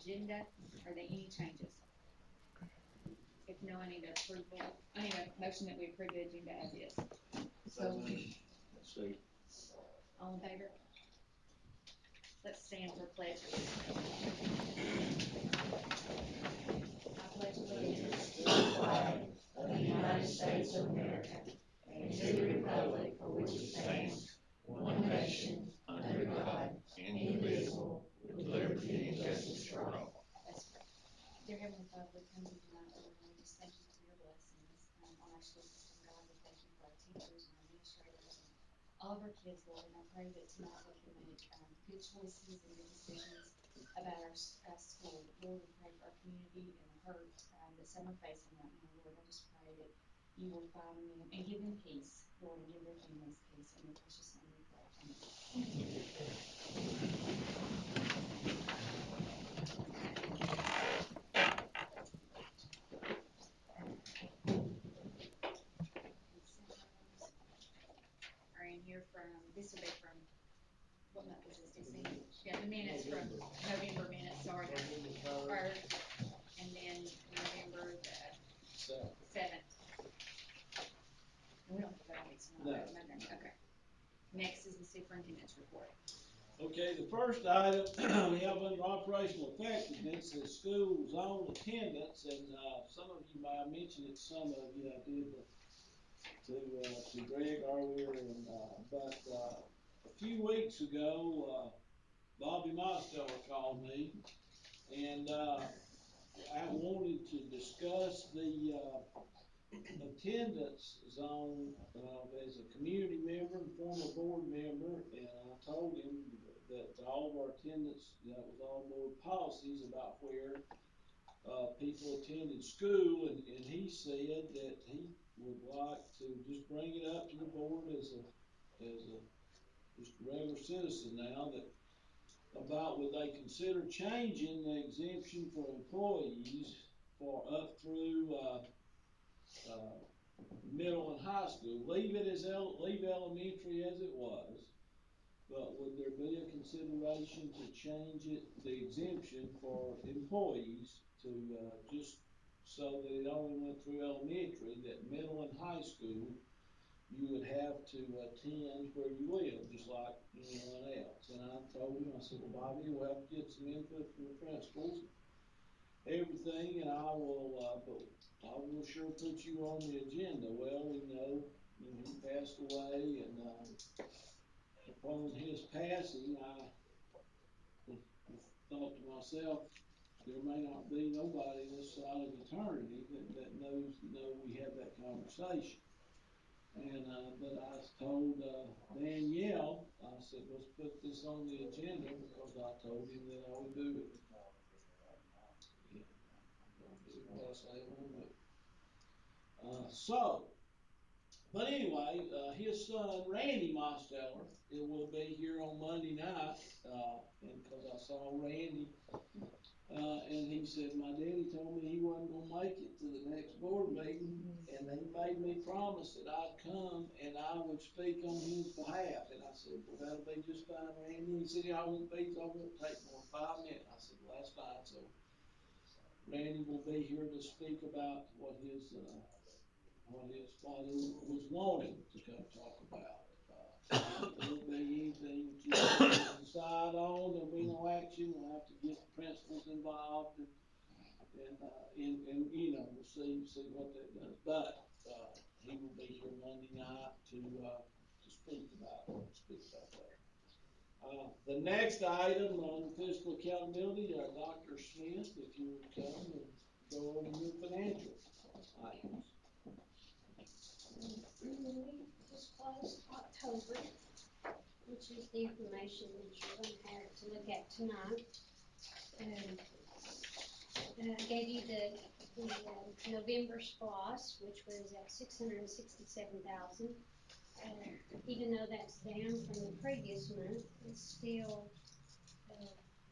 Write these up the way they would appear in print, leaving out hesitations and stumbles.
agenda. Are there any changes? If no, I need approval. I need a motion that we approve the agenda as is. So, Steve. All in favor? Let's stand for pledge. I pledge allegiance to the flag of the United States of America and to the republic for which it stands, one nation, under God, indivisible, with liberty and justice for all. Let's pray. Dear Heavenly Father, we come to you tonight, Lord, and we just thank you for your blessings on our school system, God. We thank you for our teachers and our administrators and all of our kids, Lord. And I pray that tonight we can make good choices and good decisions about our school. Lord, we pray for our community and the hurt that some are facing right now, Lord. I just pray that you will find them and give them peace, Lord, and give their families peace. In your precious name we pray. Are in here from, this will be from, what month is this, December? Yeah, the minutes from November minutes, sorry. Or, and then November the 7th. We don't have to vote on these tonight. No. Okay. Next is the superintendent's report. Okay, the first item we have under operational effectiveness is school zone attendance, and some of you might have mentioned it, some of you I did to Greg earlier, and but a few weeks ago, Bobby Mosteller called me, and I wanted to discuss the attendance zone as a community member and former board member, and I told him that all of our attendance, that was all board policies about where people attended school, and he said that he would like to just bring it up to the board as a just a regular citizen now, that about would they consider changing the exemption for employees for up through middle and high school. Leave elementary as it was, but would there be a consideration to change it, the exemption for employees to just so that it only went through elementary, that middle and high school you would have to attend where you live, just like anyone else. And I told him, I said, well, Bobby, we'll have to get some input from the principals, everything, and I will sure put you on the agenda. Well, we know, he passed away, and upon his passing, I thought to myself, there may not be nobody this side of eternity that knows we had that conversation. And but I told Danielle, I said, let's put this on the agenda, because I told him that I would do it. Yeah, I'm gonna do the best I will do. But anyway, his son Randy Mosteller, it will be here on Monday night, and because I saw Randy, and he said my daddy told me he wasn't gonna make it to the next board meeting, and he made me promise that I'd come and I would speak on his behalf. And I said, well, that'll be just fine, Randy. He said, I won't take more than 5 minutes. I said, well, that's fine. So Randy will be here to speak about what his father was wanting to come talk about. There won't be anything that you decide on. There'll be no action. We'll have to get the principals involved, and we'll see what that does. But he will be here Monday night to speak about that. The next item on fiscal accountability, Dr. Smith, if you would come and go over your financial items. We just closed October, which is the information that you're going to have to look at tonight. I gave you the November SPOS, which was at $667,000. Even though that's down from the previous month, it's still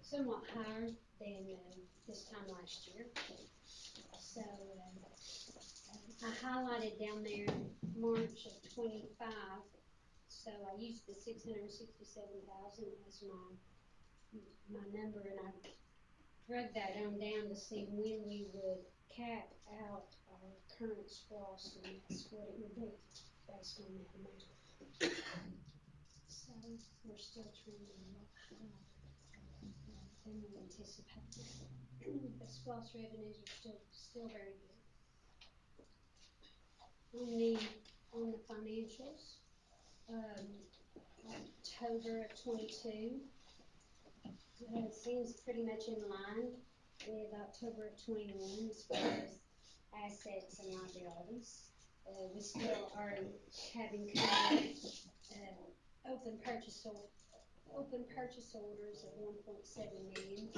somewhat higher than this time last year. So I highlighted down there March of 25. So I used the 667,000 as my number, and I drug that on down to see when we would cap out our current SPOS, and that's what it would be based on that amount. So we're still trending a lot higher than we anticipated. But SPOS revenues are still very good. On the financials, October of 22, it seems pretty much in line with October of 21 as far as assets and liabilities. We still are having current open purchase orders of 1.7 million.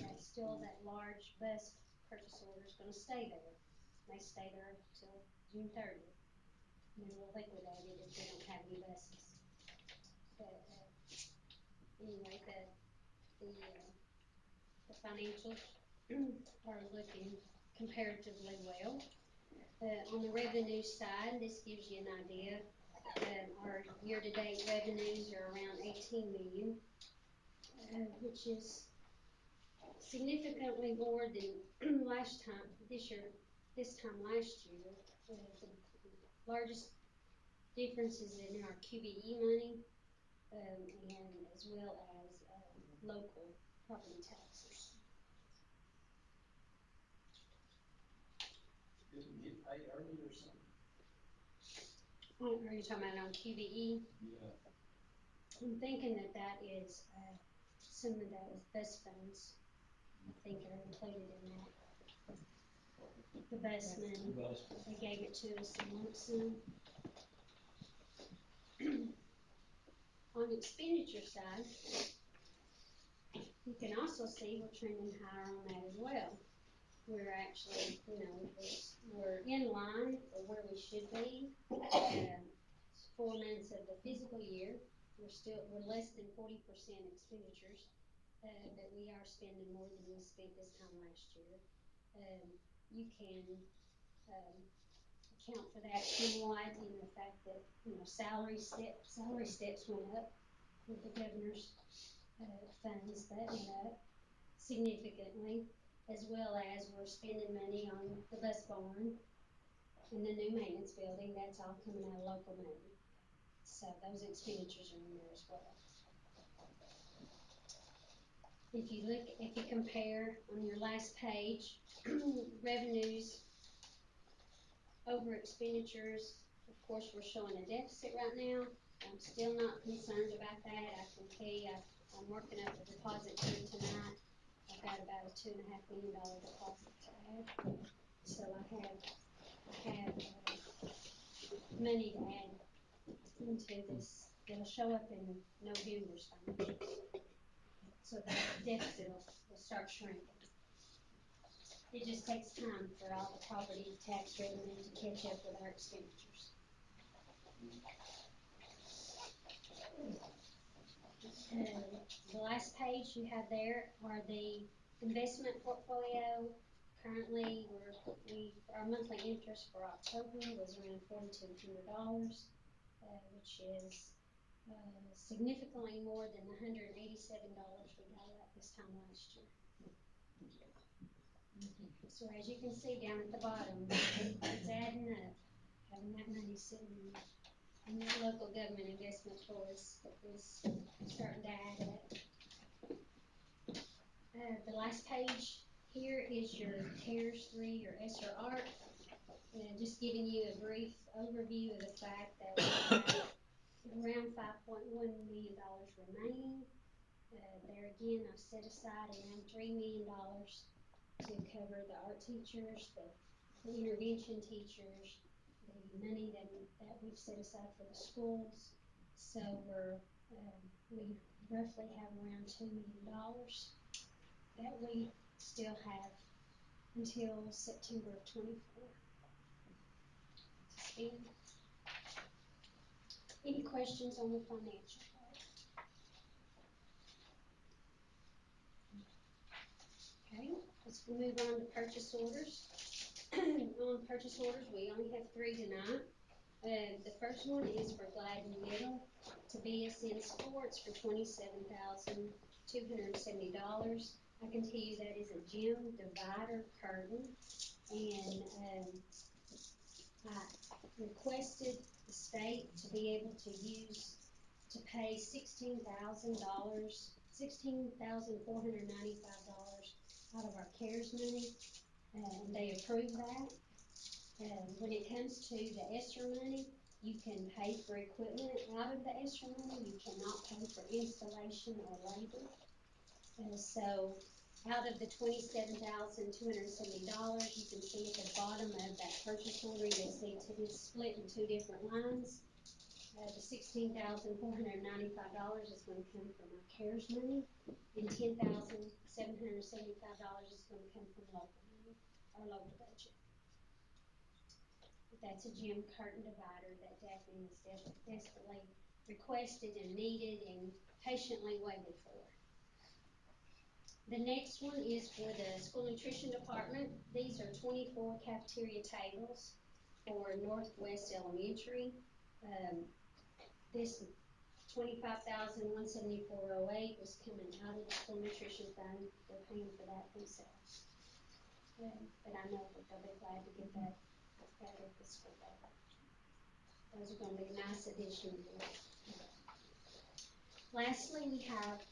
That's still that large bus purchase order is going to stay there. They stay there till June 30th. And then we'll liquidate it if we don't have any buses. But anyway, the financials are looking comparatively well. On the revenue side, this gives you an idea. Our year-to-date revenues are around 18 million, which is significantly more than this time last year. The largest difference is in our QBE money, and as well as local property taxes. Didn't get paid early or something? Are you talking about on QBE? Yeah. I'm thinking that is some of those bus funds, I think, are included in that. The bus money, they gave it to us in lump sum. On the expenditure side, you can also see we're trending higher on that as well. We're actually, we're in line for where we should be. 4 months of the fiscal year, we're less than 40% expenditures, but we are spending more than we spent this time last year. You can account for that somewhat in the fact that salary steps went up with the governor's funds that went up significantly, as well as we're spending money on the bus barn and the new maintenance building. That's all coming out of local money. So those expenditures are in there as well. If you compare on your last page, revenues over expenditures, of course, we're showing a deficit right now. I'm still not concerned about that. I can tell you, I'm working up a deposit fund tonight. I've got about a $2.5 million deposit to add. So I have money to add into this. It'll show up in November's financials. So the deficit will start shrinking. It just takes time for all the property tax revenue to catch up with our expenditures. The last page you have there are the investment portfolio. Currently, our monthly interest for October was around $4,200, which is significantly more than the $187 we got at this time last year. So as you can see down at the bottom, it's adding up. Having that money sitting in that local government investment pool is starting to add up. The last page here is your CARES 3, your SRR. Just giving you a brief overview of the fact that we have around $5.1 million remaining. There again, I've set aside around $3 million to cover the art teachers, the intervention teachers, the money that we've set aside for the schools. So we roughly have around $2 million that we still have until September of 24 to spend. Any questions on the financial part? Okay, let's move on to purchase orders. On purchase orders, we only have 3 tonight. The first one is for Glad and Middle to BSN Sports for $27,270. I can tell you that is a gym divider curtain, and, I requested the state to be able to pay $16,495 out of our CARES money, and they approved that. When it comes to the ESSER money, you can pay for equipment out of the ESSER money, you cannot pay for installation or labor. So out of the $27,270, you can see at the bottom of that purchase order, you'll see it's split in two different lines. The $16,495 is gonna come from our CARES money, and $10,775 is gonna come from local money, our local budget. But that's a gym curtain divider that Daphne has desperately requested and needed and patiently waited for. The next one is for the school nutrition department. These are 24 cafeteria tables for Northwest Elementary. This 25,174.08 was coming out of the school nutrition fund. They're paying for that themselves. But I know that they'll be glad to get that out of the school budget. Those are gonna be a nice addition here. Lastly, we have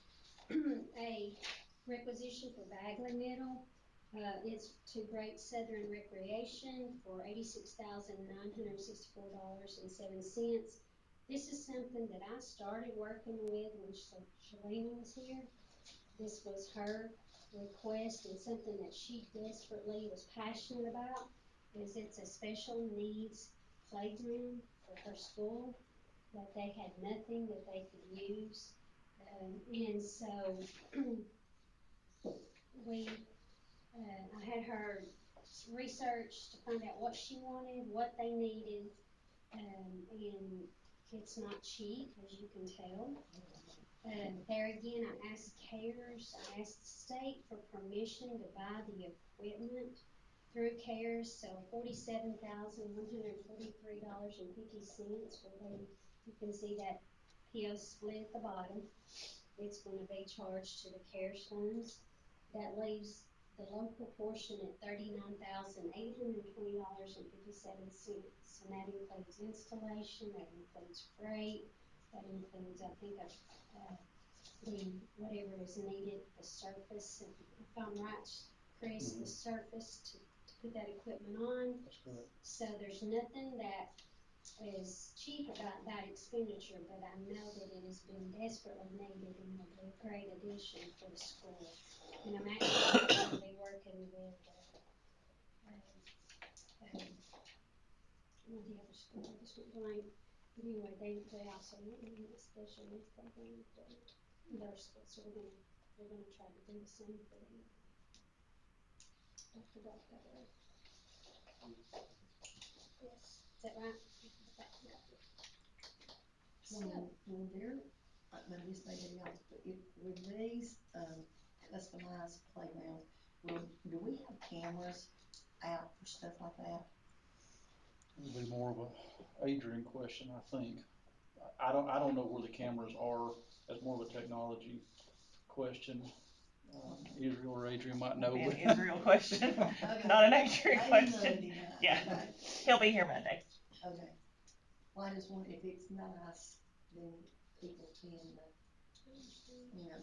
a requisition for Bagley Middle. It's to Great Southern Recreation for $86,964.07. This is something that I started working with when Shalene was here. This was her request and something that she desperately was passionate about, is it's a special needs playground for her school, that they had nothing that they could use. And so I had her research to find out what she wanted, what they needed, and it's not cheap, as you can tell. There again, I asked CARES, I asked the state for permission to buy the equipment through CARES, so $47,143.50 you can see that PO split at the bottom. It's gonna be charged to the CARES funds. That leaves the local portion at $39,820.57, and that includes installation, that includes freight, that includes, I think, whatever is needed, the surface, if I'm right, Chris, the surface to put that equipment on. That's correct. So there's nothing that is cheap about that expenditure, but I know that it has been desperately needed and will be a great addition for the school. And I'm actually going to be working with one of the other schools, I just went blank. But anyway, they also need a special needs program equipment in their school, so we're gonna try to do the same for them. Dr. Rockefeller. Yes, is that right? Okay. Will there, now this may be ours, but with these, customized playgrounds, do we have cameras out for stuff like that? It'll be more of a Adrian question, I think. I don't know where the cameras are. That's more of a technology question. Israel or Adrian might know. An Israel question, Okay. not an Adrian Maybe question. Monday night. Yeah, Okay. he'll be here Monday. Okay. Well, I just wonder if it's nice, then people tend to, you know,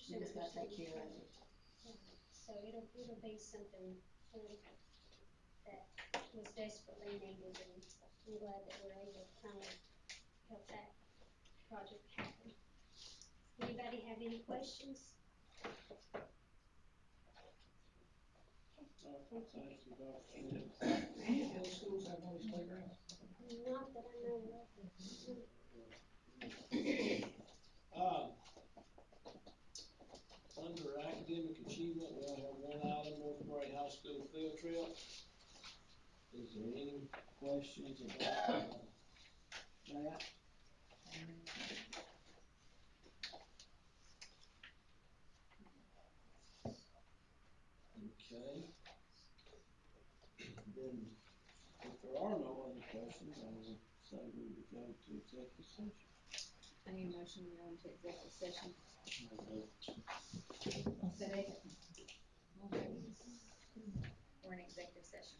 you just gotta take care of it. So it'll be something that was desperately needed, and I'm glad that we're able to kind of help that project happen. Anybody have any questions? Thank you, Dr. Smith. Any of the other schools have one of these playgrounds? Not that I know of. Under academic achievement, we only have one item, North Prairie High School field trip. Is there any questions about that? Okay. Then, if there are no other questions, I will say we would go to executive session. I need a motion to go into executive session. I'll second. We're in executive session.